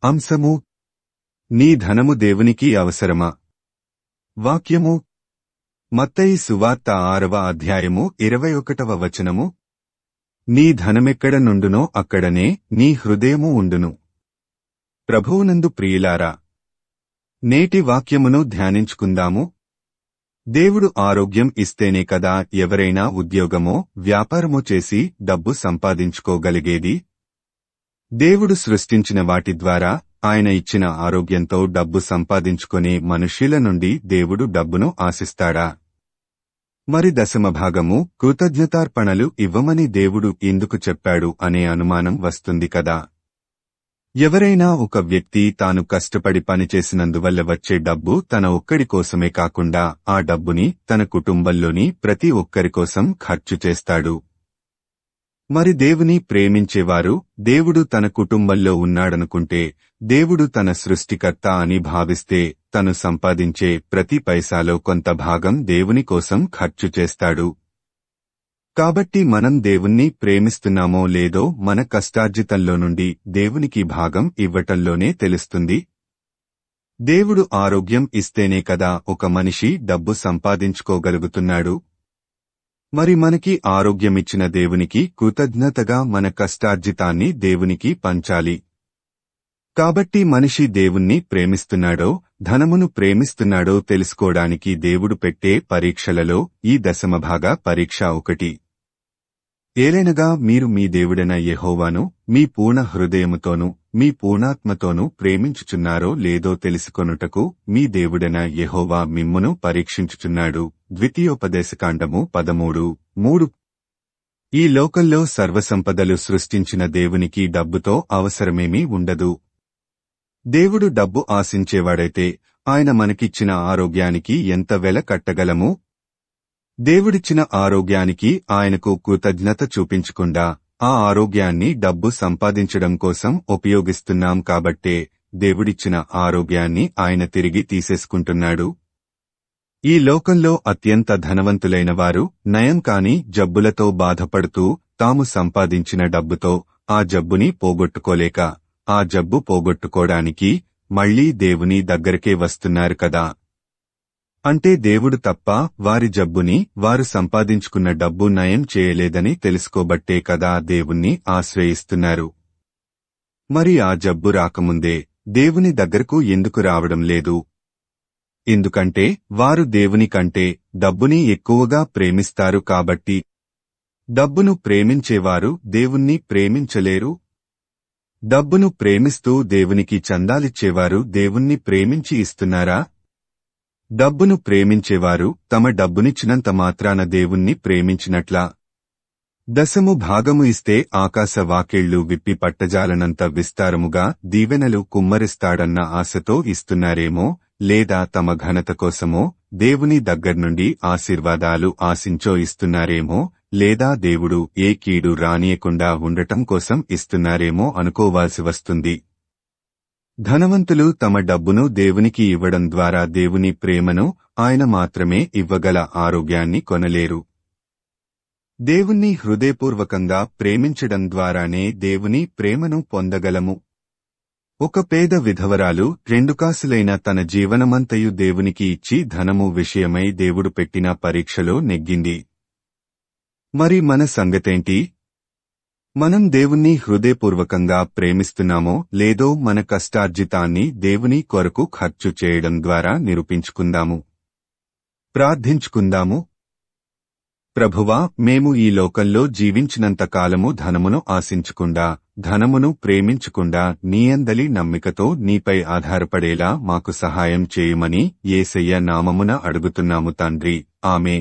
అంశము నీ ధనము దేవునికి అవసరమా? వాక్యము మత్తయి సువార్త 6వ అధ్యాయము 21వ వచనము నీ ధనమెక్కడ నుండునో అక్కడనే నీ హృదయము ఉండును. ప్రభువునందు ప్రియులారా, నేటి వాక్యమును ధ్యానించుకుందాము. దేవుడు ఆరోగ్యం ఇస్తేనే కదా ఎవరైనా ఉద్యోగమో వ్యాపారమో చేసి డబ్బు సంపాదించుకోగలిగేది. దేవుడు సృష్టించిన వాటి ద్వారా ఆయన ఇచ్చిన ఆరోగ్యంతో డబ్బు సంపాదించుకునే మనుష్యుల నుండి దేవుడు డబ్బును ఆశిస్తాడా? మరి దశమభాగము కృతజ్ఞతార్పణలు ఇవ్వమని దేవుడు ఎందుకు చెప్పాడు అనే అనుమానం వస్తుంది కదా. ఎవరైనా ఒక వ్యక్తి తాను కష్టపడి పనిచేసినందువల్ల వచ్చే డబ్బు తన ఒక్కడి కోసమే కాకుండా ఆ డబ్బుని తన కుటుంబంలోని ప్రతి ఒక్కరి కోసం ఖర్చు చేస్తాడు. మరి దేవుని ప్రేమించేవారు దేవుడు తన కుటుంబంలో ఉన్నాడనుకుంటే, దేవుడు తన సృష్టికర్త అని భావిస్తే తను సంపాదించే ప్రతి పైసాలో కొంత భాగం దేవుని కోసం ఖర్చు చేస్తాడు. కాబట్టి మనం దేవుణ్ణి ప్రేమిస్తున్నామో లేదో మన కష్టార్జితంలో నుండి దేవునికి భాగం ఇవ్వటంలోనే తెలుస్తుంది. దేవుడు ఆరోగ్యం ఇస్తేనే కదా ఒక మనిషి డబ్బు సంపాదించుకోగలుగుతున్నాడు. మరి మనకి ఆరోగ్యమిచ్చిన దేవునికి కృతజ్ఞతగా మన కష్టార్జితాన్ని దేవునికి పంచాలి. కాబట్టి మనిషి దేవుణ్ణి ప్రేమిస్తున్నాడో ధనమును ప్రేమిస్తున్నాడో తెలుసుకోవడానికి దేవుడు పెట్టే పరీక్షలలో ఈ దశమభాగ పరీక్ష ఒకటి. ఏలైనగా మీరు మీ దేవుడైన యెహోవాను మీ పూర్ణ హృదయముతోనూ మీ పూర్ణాత్మతోనూ ప్రేమించుచున్నారో లేదో తెలుసుకొనుటకు మీ దేవుడైన యెహోవా మిమ్మును పరీక్షించుచున్నాడు. ద్వితీయోపదేశకాండము 13:3. ఈ లోకంలో సర్వసంపదలు సృష్టించిన దేవునికి డబ్బుతో అవసరమేమీ ఉండదు. దేవుడు డబ్బు ఆశించేవాడైతే ఆయన మనకిచ్చిన ఆరోగ్యానికి ఎంత వెల కట్టగలము? దేవుడిచ్చిన ఆరోగ్యానికి ఆయనకు కృతజ్ఞత చూపించకుండా ఆ ఆరోగ్యాన్ని డబ్బు సంపాదించడం కోసం ఉపయోగిస్తున్నాం కాబట్టే దేవుడిచ్చిన ఆరోగ్యాన్ని ఆయన తిరిగి తీసేసుకుంటున్నాడు. ఈ లోకంలో అత్యంత ధనవంతులైన వారు నయం కాని జబ్బులతో బాధపడుతూ తాము సంపాదించిన డబ్బుతో ఆ జబ్బుని పోగొట్టుకోలేక ఆ జబ్బు పోగొట్టుకోడానికి మళ్లీ దేవుని దగ్గరకే వస్తున్నారు కదా. అంటే దేవుడు తప్ప వారి జబ్బుని వారు సంపాదించుకున్న డబ్బు నయం చేయలేదని తెలుసుకోబట్టే కదా దేవుణ్ణి ఆశ్రయిస్తున్నారు. మరి ఆ జబ్బు రాకముందే దేవుని దగ్గరకు ఎందుకు రావడం లేదు? ఎందుకంటే వారు దేవుని కంటే డబ్బుని ఎక్కువగా ప్రేమిస్తారు కాబట్టి. డబ్బును ప్రేమించేవారు దేవుణ్ణి ప్రేమించలేరు. డబ్బును ప్రేమిస్తూ దేవునికి చందాలిచ్చేవారు దేవుణ్ణి ప్రేమించి ఇస్తున్నారా? డబ్బును ప్రేమించేవారు తమ డబ్బునిచ్చినంత మాత్రాన దేవుణ్ణి ప్రేమించినట్లా? దశము భాగము ఇస్తే ఆకాశ వాకిళ్లు విప్పి పట్టజాలనంత విస్తారముగా దీవెనలు కుమ్మరిస్తాడన్న ఆశతో ఇస్తున్నారేమో, లేదా తమ ఘనత కోసమో దేవుని దగ్గర్నుండి ఆశీర్వాదాలు ఆశించో ఇస్తున్నారేమో, లేదా దేవుడు ఏ కీడు రానియకుండా ఉండటం కోసం ఇస్తున్నారేమో అనుకోవాల్సి వస్తుంది. ధనవంతులు తమ డబ్బును దేవునికి ఇవ్వడం ద్వారా దేవుని ప్రేమను ఆయన మాత్రమే ఇవ్వగల ఆరోగ్యాన్ని కొనలేరు. దేవుణ్ణి హృదయపూర్వకంగా ప్రేమించడం ద్వారానే దేవుని ప్రేమను పొందగలము. ఒక పేద విధవరాలు 2 కాసులైన తన జీవనమంతయు దేవునికి ఇచ్చి ధనము విషయమై దేవుడు పెట్టిన పరీక్షలో నెగ్గింది. మరి మన సంగతేంటి? మనం దేవుణ్ణి హృదయపూర్వకంగా ప్రేమిస్తున్నామో లేదో మన కష్టార్జితాన్ని దేవుని కొరకు ఖర్చు చేయడం ద్వారా నిరూపించుకుందాము. ప్రార్థించుకుందాము. ప్రభువా, మేము ఈ లోకంలో జీవించినంత కాలము ధనమును ఆశించకుండా, ధనమును ప్రేమించకుండా నీయందలి నమ్మికతో నీపై ఆధారపడేలా మాకు సహాయం చేయమని యేసయ్య నామమున అడుగుతున్నాము తండ్రి. ఆమేన్.